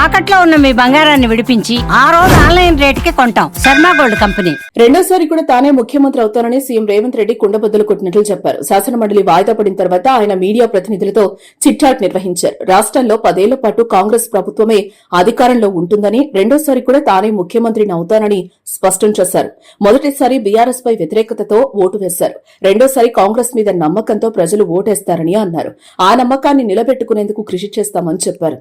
తాకట్లో ఉన్న మీ బంగారాన్ని విడిపించి ఆ రోజు ఆన్లైన్ రేటుకి కొంటాం. Sharma gold company. రెండోసారి కూడా తానే ముఖ్యమంత్రి అవుతానని సీఎం రేవంత్ రెడ్డి కుండబద్దలు కొట్టినట్లు చెప్పారు. శాసనమండలి వాయిదా పడిన తర్వాత ఆయన మీడియా ప్రతినిధులతో చిట్చాట్ నిర్వహించారు. రాష్ట్రంలో 10 ఏళ్ల పాటు కాంగ్రెస్ ప్రభుత్వమే అధికారంలో ఉంటుందని, రెండోసారి కూడా తానే ముఖ్యమంత్రిని అవుతానని స్పష్టం చేశారు. మొదటిసారి బీఆర్ఎస్ పై వ్యతిరేకతతో ఓటు వేశారు. రెండోసారి కాంగ్రెస్ మీద నమ్మకంతో ప్రజలు ఓటేస్తారని అన్నారు. ఆ నమ్మకాన్ని నిలబెట్టుకునేందుకు కృషి చేస్తామని చెప్పారు.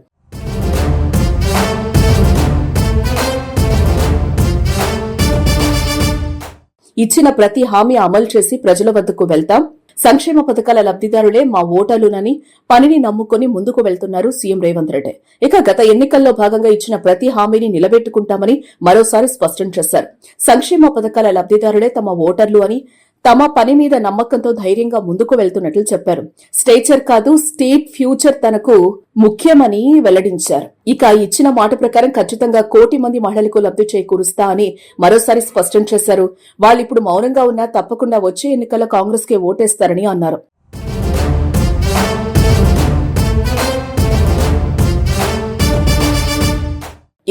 ఇచ్చిన ప్రతి హామీ అమలు చేసి ప్రజల వద్దకు వెళ్తాం. సంక్షేమ పథకాల లబ్దిదారులే మా ఓటర్లునని పనిని నమ్ముకుని ముందుకు వెళ్తున్నారు సీఎం రేవంత్ రెడ్డి. ఇక గత ఎన్నికల్లో భాగంగా ఇచ్చిన ప్రతి హామీని నిలబెట్టుకుంటామని మరోసారి స్పష్టం చేశారు. సంక్షేమ పథకాల లబ్దిదారులే తమ ఓటర్లు అని, తమ పని మీద నమ్మకంతో ధైర్యంగా ముందుకు వెళ్తున్నట్లు చెప్పారు. స్టేచర్ కాదు, స్టేట్ ఫ్యూచర్ తనకు ముఖ్యమని వెల్లడించారు. ఇక ఇచ్చిన మాట ప్రకారం ఖచ్చితంగా 1 కోటి మంది మహిళలకు లబ్ధి చేకూరుస్తా అని మరోసారి స్పష్టం చేశారు. వాళ్ళిప్పుడు మౌనంగా ఉన్నా తప్పకుండా వచ్చే ఎన్నికల్లో కాంగ్రెస్ కే ఓటేస్తారని అన్నారు.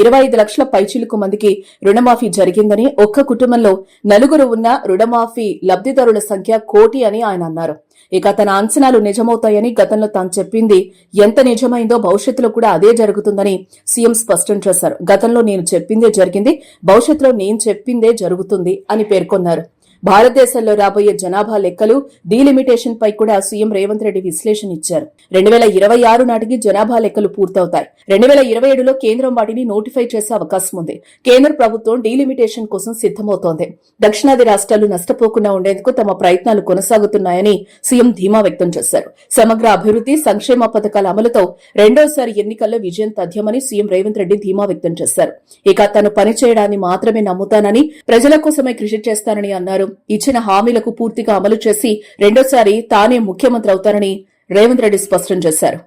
25 లక్షల పైచిలుకు మందికి రుణమాఫీ జరిగిందని, ఒక్క కుటుంబంలో 4 ఉన్న రుణమాఫీ లబ్దిదారుల సంఖ్య 1 కోటి అని ఆయన అన్నారు. ఇక తన అంచనాలు నిజమవుతాయని, గతంలో తాను చెప్పింది ఎంత నిజమైందో భవిష్యత్తులో కూడా అదే జరుగుతుందని సీఎం స్పష్టం చేశారు. గతంలో నేను చెప్పిందే జరిగింది, భవిష్యత్తులో నేను చెప్పిందే జరుగుతుంది అని పేర్కొన్నారు. భారతదేశంలో రాబోయే జనాభా లెక్కలు, డీలిమిటేషన్ పై కూడా సీఎం రేవంత్ రెడ్డి విశ్లేషణ ఇచ్చారు. 2026 నాటికి జనాభా లెక్కలు పూర్తవుతాయి. 2027లో కేంద్రం వాటిని నోటిఫై చేసే అవకాశం ఉంది. కేంద్ర ప్రభుత్వం డీలిమిటేషన్ కోసం సిద్దమవుతోంది. దక్షిణాది రాష్ట్రాలు నష్టపోకుండా ఉండేందుకు తమ ప్రయత్నాలు కొనసాగుతున్నాయని సీఎం ధీమా వ్యక్తం చేశారు. సమగ్ర అభివృద్ధి, సంక్షేమ పథకాల అమలుతో రెండోసారి ఎన్నికల్లో విజయం తథ్యమని సీఎం రేవంత్ రెడ్డి ధీమా వ్యక్తం చేశారు. ఇక తను పనిచేయడాన్ని మాత్రమే నమ్ముతానని, ప్రజల కోసమే కృషి చేస్తానని అన్నారు. ఇచ్చిన హామీలకు పూర్తిగా అమలు చేసి రెండోసారి తానే ముఖ్యమంత్రి అవుతారని రేవంత్ రెడ్డి స్పష్టం చేశారు.